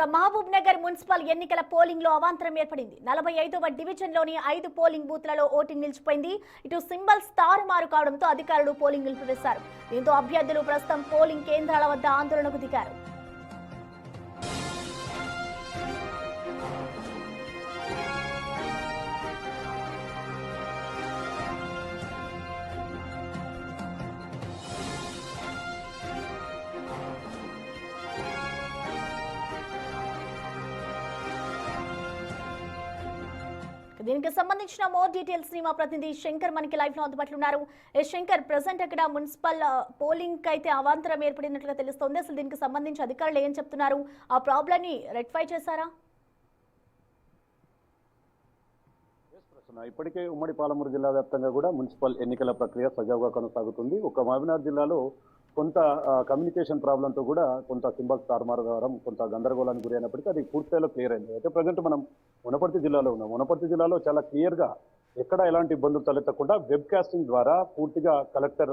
Mahabub Nagar municipal ఎన్నికల polling లో అవాంతరం ఏర్పడింది. 45వ డివిజన్ లోని 5 పోలింగ్ బూత్లలో ఓటింగ్ నిలిచిపోయింది. ఇటు సింబల్స్ తారుమారు కావడంతో అధికారులు పోలింగ్ నిలిపివేశారు. దీంతో అభ్యర్థులు ప్రస్తుతం పోలింగ్ కేంద్రాల వద్ద ఆందోళనకు దిగారు. దీనికి సంబంధించిన మోర్ డీటెయిల్స్ ని మా ప్రతినిధి శంకర్ మనకి లైవ్ లో అందుబాటులో ఉన్నారు. శంకర్, ప్రెసెంట్ అక్కడ మున్సిపల్ పోలింగ్ అయితే అవాంతరం ఏర్పడినట్లుగా తెలుస్తోంది. అసలు దీనికి సంబంధించి అధికారులు ఏం చెప్తున్నారు? ఆ ప్రాబ్లం ని రెక్టిఫై చేశారా? ఇప్పటికే ఉమ్మడి పాలమూరు జిల్లా వ్యాప్తంగా కూడా మున్సిపల్ ఎన్నికల ప్రక్రియ సజావుగా కొనసాగుతుంది. ఒక మహబూబ్నగర్ జిల్లాలో కొంత కమ్యూనికేషన్ ప్రాబ్లంతో కూడా కొంత సింబల్స్ తారుమారు కావడం, కొంత గందరగోళానికి గురైనప్పటికీ అది పూర్తిస్థాయిలో క్లియర్ అయింది. అయితే ప్రజెంట్ మనం వనపర్తి జిల్లాలో ఉన్నాం. వనపర్తి జిల్లాలో చాలా క్లియర్గా ఎక్కడ ఎలాంటి ఇబ్బందులు తలెత్తకుండా వెబ్ కాస్టింగ్ ద్వారా పూర్తిగా కలెక్టర్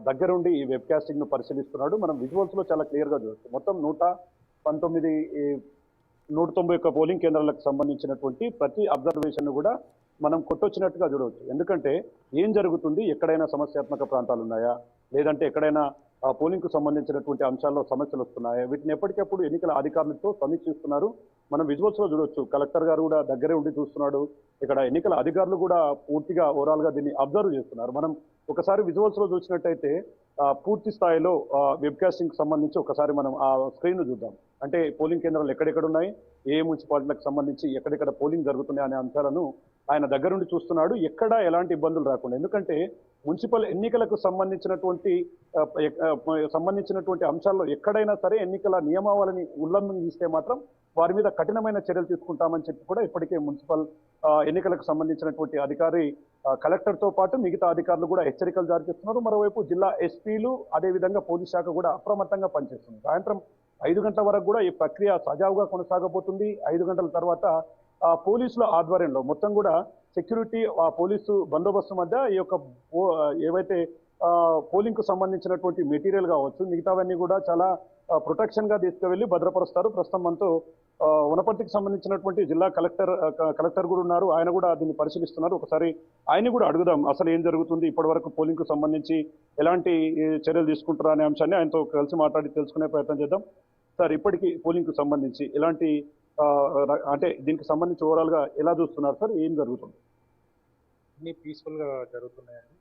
దగ్గరుండి ఈ వెబ్ కాస్టింగ్ ను పరిశీలిస్తున్నాడు. మనం విజువల్స్ లో చాలా క్లియర్గా చూడొచ్చు. మొత్తం 191 పోలింగ్ కేంద్రాలకు సంబంధించినటువంటి ప్రతి అబ్జర్వేషన్ కూడా మనం కొట్టొచ్చినట్టుగా చూడవచ్చు. ఎందుకంటే ఏం జరుగుతుంది, ఎక్కడైనా సమస్యాత్మక ప్రాంతాలు ఉన్నాయా, లేదంటే ఎక్కడైనా పోలింగ్ కు సంబంధించినటువంటి అంశాల్లో సమస్యలు వస్తున్నాయా, వీటిని ఎప్పటికప్పుడు ఎన్నికల అధికారులతో సమీక్షిస్తున్నారు. మనం విజువల్స్ లో చూడొచ్చు. కలెక్టర్ గారు కూడా దగ్గరే ఉండి చూస్తున్నాడు. ఇక్కడ ఎన్నికల అధికారులు కూడా పూర్తిగా ఓవరాల్ గా దీన్ని అబ్జర్వ్ చేస్తున్నారు. మనం ఒకసారి విజువల్స్ లో చూసినట్టయితే పూర్తి స్థాయిలో వెబ్ కాస్టింగ్ సంబంధించి ఒకసారి మనం ఆ స్క్రీన్ చూద్దాం. అంటే పోలింగ్ కేంద్రాలు ఎక్కడెక్కడ ఉన్నాయి, ఏ మున్సిపాలిటీలకు సంబంధించి ఎక్కడెక్కడ పోలింగ్ జరుగుతున్నాయి అనే అంశాలను ఆయన దగ్గరుండి చూస్తున్నాడు. ఎక్కడ ఎలాంటి ఇబ్బందులు రాకుండా. ఎందుకంటే మున్సిపల్ ఎన్నికలకు సంబంధించినటువంటి అంశాల్లో ఎక్కడైనా సరే ఎన్నికల నియమావళిని ఉల్లంఘిస్తే మాత్రం వారి మీద కఠినమైన చర్యలు తీసుకుంటామని చెప్పి కూడా ఇప్పటికే మున్సిపల్ ఎన్నికలకు సంబంధించినటువంటి అధికారి కలెక్టర్తో పాటు మిగతా అధికారులు కూడా హెచ్చరికలు జారీ చేస్తున్నారు. మరోవైపు జిల్లా ఎస్పీలు అదేవిధంగా పోలీస్ శాఖ కూడా అప్రమత్తంగా పనిచేస్తుంది. సాయంత్రం 5 గంటల వరకు కూడా ఈ ప్రక్రియ సజావుగా కొనసాగబోతుంది. 5 గంటల తర్వాత పోలీసుల ఆధ్వర్యంలో మొత్తం కూడా సెక్యూరిటీ పోలీసు బందోబస్తు మధ్య ఈ యొక్క ఏవైతే పోలింగ్ కు సంబంధించినటువంటి మెటీరియల్ కావచ్చు, మిగతావన్నీ కూడా చాలా ప్రొటెక్షన్ గా తీసుకువెళ్లి భద్రపరుస్తారు. ప్రస్తుతం మనతో వనపర్తికి సంబంధించినటువంటి జిల్లా కలెక్టర్ కూడా ఉన్నారు. ఆయన కూడా దీన్ని పరిశీలిస్తున్నారు. ఒకసారి ఆయన కూడా అడుగుదాం, అసలు ఏం జరుగుతుంది, ఇప్పటి వరకు పోలింగ్ కు సంబంధించి ఎలాంటి చర్యలు తీసుకుంటారా అనే అంశాన్ని ఆయనతో కలిసి మాట్లాడి తెలుసుకునే ప్రయత్నం చేద్దాం. సార్, ఇప్పటికీ పోలింగ్ కు సంబంధించి ఎలాంటి అంటే దీనికి సంబంధించి ఓవరాల్ గా ఎలా చూస్తున్నారు సార్? ఏం జరుగుతుంది? అన్ని పీస్ఫుల్ గా జరుగుతున్నాయండి.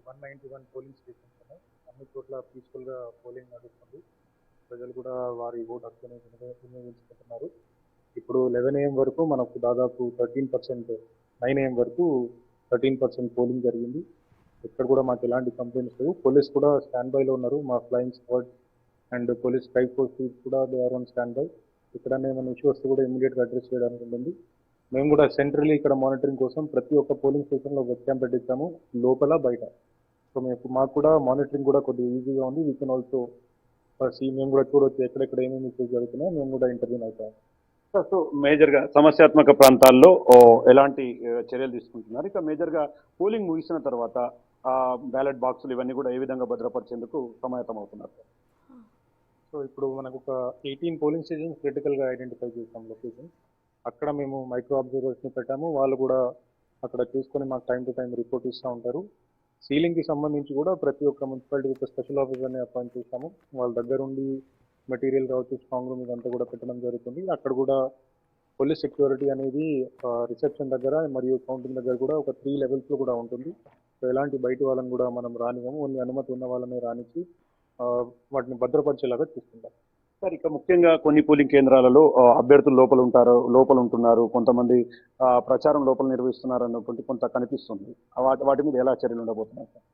191 పోలింగ్ స్టేషన్స్ ఉన్నాయి. అన్ని చోట్ల పీస్ఫుల్ గా పోలింగ్ నడుస్తుంది. ప్రజలు కూడా వారి ఓటు హక్కుని వినియోగించుకుంటున్నారు. ఇప్పుడు 11 AM వరకు మనకు దాదాపు 13%, 9 AM వరకు 13% పోలింగ్ జరిగింది. ఇక్కడ కూడా మాకు ఎలాంటి కంప్లైంట్స్ లేవు. పోలీస్ కూడా స్టాండ్ బైలో ఉన్నారు. మా flying squad and police strike force కూడా they are on standby. ఇక్కడ ఏమైనా ఇష్యూ వస్తే కూడా ఇమీడియట్గా అడ్రస్ చేయడానికి ఉంటుంది. మేము కూడా సెంట్రల్లీ ఇక్కడ మానిటరింగ్ కోసం ప్రతి ఒక్క పోలింగ్ స్టేషన్లో వెబ్ క్యామ్ పెట్టించాము, లోపల బయట. సో మాకు కూడా మానిటరింగ్ కూడా కొద్దిగా ఈజీగా ఉంది. వీ కెన్ ఆల్సో మేము కూడా చూడవచ్చు ఎక్కడెక్కడ ఏమేమి ఇష్యూస్ జరుగుతున్నాయో. మేము కూడా ఇంటర్వ్యూన్ అవుతాం. సో మేజర్ గా సమస్యాత్మక ప్రాంతాల్లో ఎలాంటి చర్యలు తీసుకుంటున్నారు? ఇక మేజర్ గా పోలింగ్ ముగిసిన తర్వాత బ్యాలెట్ బాక్సులు ఇవన్నీ కూడా ఏ విధంగా భద్రపరిచేందుకు సమాయత్తం అవుతున్నారు? సో ఇప్పుడు మనకు ఒక 18 పోలింగ్ స్టేషన్స్ క్రిటికల్గా ఐడెంటిఫై చేసాం లొకేషన్. అక్కడ మేము మైక్రో అబ్జర్వర్స్ని పెట్టాము. వాళ్ళు కూడా అక్కడ చూసుకొని మాకు టైం టు టైం రిపోర్ట్ ఇస్తూ ఉంటారు. సీలింగ్కి సంబంధించి కూడా ప్రతి ఒక్క మున్సిపాలిటీ ఒక స్పెషల్ ఆఫీసర్ని అపాయింట్ చేశాము. వాళ్ళ దగ్గరుండి మెటీరియల్ కావచ్చు, స్ట్రాంగ్ రూమ్ ఇదంతా కూడా పెట్టడం జరుగుతుంది. అక్కడ కూడా పోలీస్ సెక్యూరిటీ అనేది రిసెప్షన్ దగ్గర మరియు కౌంటింగ్ దగ్గర కూడా ఒక 3 లెవెల్స్లో కూడా ఉంటుంది. సో ఎలాంటి బయట వాళ్ళని కూడా మనం రానివ్వము. ఓన్లీ అనుమతి ఉన్న వాళ్ళని రానిచ్చి వాటిని భద్రపరిచేలాగా చూస్తుంటాం. సార్, ఇక ముఖ్యంగా కొన్ని పోలింగ్ కేంద్రాలలో అభ్యర్థులు లోపల ఉంటున్నారు, కొంతమంది ప్రచారం లోపల నిర్వహిస్తున్నారు అన్నటువంటి కొంత కనిపిస్తుంది. వాటి మీద ఎలా చర్యలు ఉండబోతున్నాయి సార్?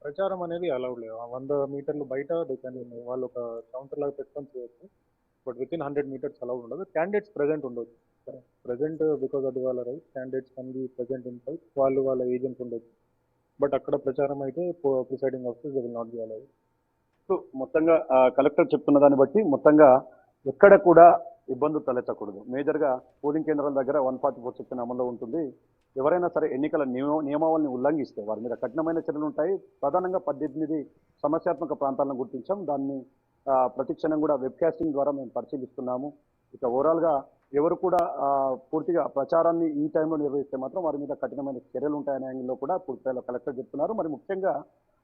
ప్రచారం అనేది అలౌడ్ లేదు. 100 మీటర్లు బయట వాళ్ళు ఒక కౌంటర్ లాగా పెట్టుకొని చేయొచ్చు. But with in 100 meters allowed ఉండదు. క్యాండిడేట్స్ ప్రెజెంట్ ఉండొచ్చు. ప్రెజెంట్ బికాస్ అది వాళ్ళ right. Candidates can be present in site. వాళ్ళ ఏజెంట్స్ ఉండొచ్చు. బట్ అక్కడ ప్రచారం అయితే presiding officer they will not be allowed. So మొత్తంగా కలెక్టర్ చెప్తున్న దాన్ని బట్టి మొత్తంగా ఎక్కడ కూడా ఇబ్బందులు తలెత్తకూడదు. మేజర్గా పోలింగ్ కేంద్రాల దగ్గర 144 సెక్షన్ అమల్లో ఉంటుంది. ఎవరైనా సరే ఎన్నికల నియమావళిని ఉల్లంఘిస్తే వారి మీద కఠినమైన చర్యలు ఉంటాయి. ప్రధానంగా 18 సమస్యాత్మక ప్రాంతాలను గుర్తించాం. దాన్ని ప్రతిక్షణం కూడా వెబ్ కాస్టింగ్ ద్వారా మేము పరిశీలిస్తున్నాము. ఇక ఓవరాల్ గా ఎవరు కూడా పూర్తిగా ప్రచారాన్ని ఈ టైంలో నిర్వహిస్తే మాత్రం వారి మీద కఠినమైన చర్యలు ఉంటాయనే యాంగిల్లో కూడా పూర్తిగా కలెక్టర్ చెప్తున్నారు. మరి ముఖ్యంగా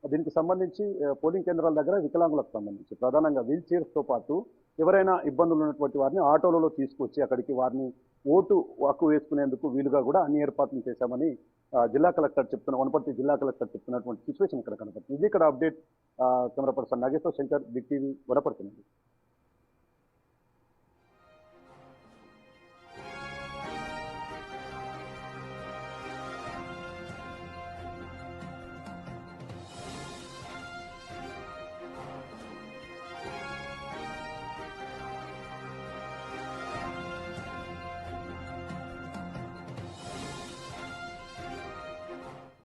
దీనికి సంబంధించి పోలింగ్ కేంద్రాల దగ్గర వికలాంగులకు సంబంధించి ప్రధానంగా వీల్ చైర్స్ తో పాటు ఎవరైనా ఇబ్బందులు ఉన్నటువంటి వారిని ఆటోలలో తీసుకొచ్చి అక్కడికి వారిని ఓటు హక్కు వేసుకునేందుకు వీలుగా కూడా అన్ని ఏర్పాట్లు చేశామని జిల్లా కలెక్టర్ చెప్తున్న వనపర్తి జిల్లా కలెక్టర్ చెప్తున్నటువంటి సిచ్యువేషన్ ఇక్కడ కనపడుతుంది. ఇది ఇక్కడ update. Camera person Nageshwar Shankar, big TV, Wanaparthy నుండి.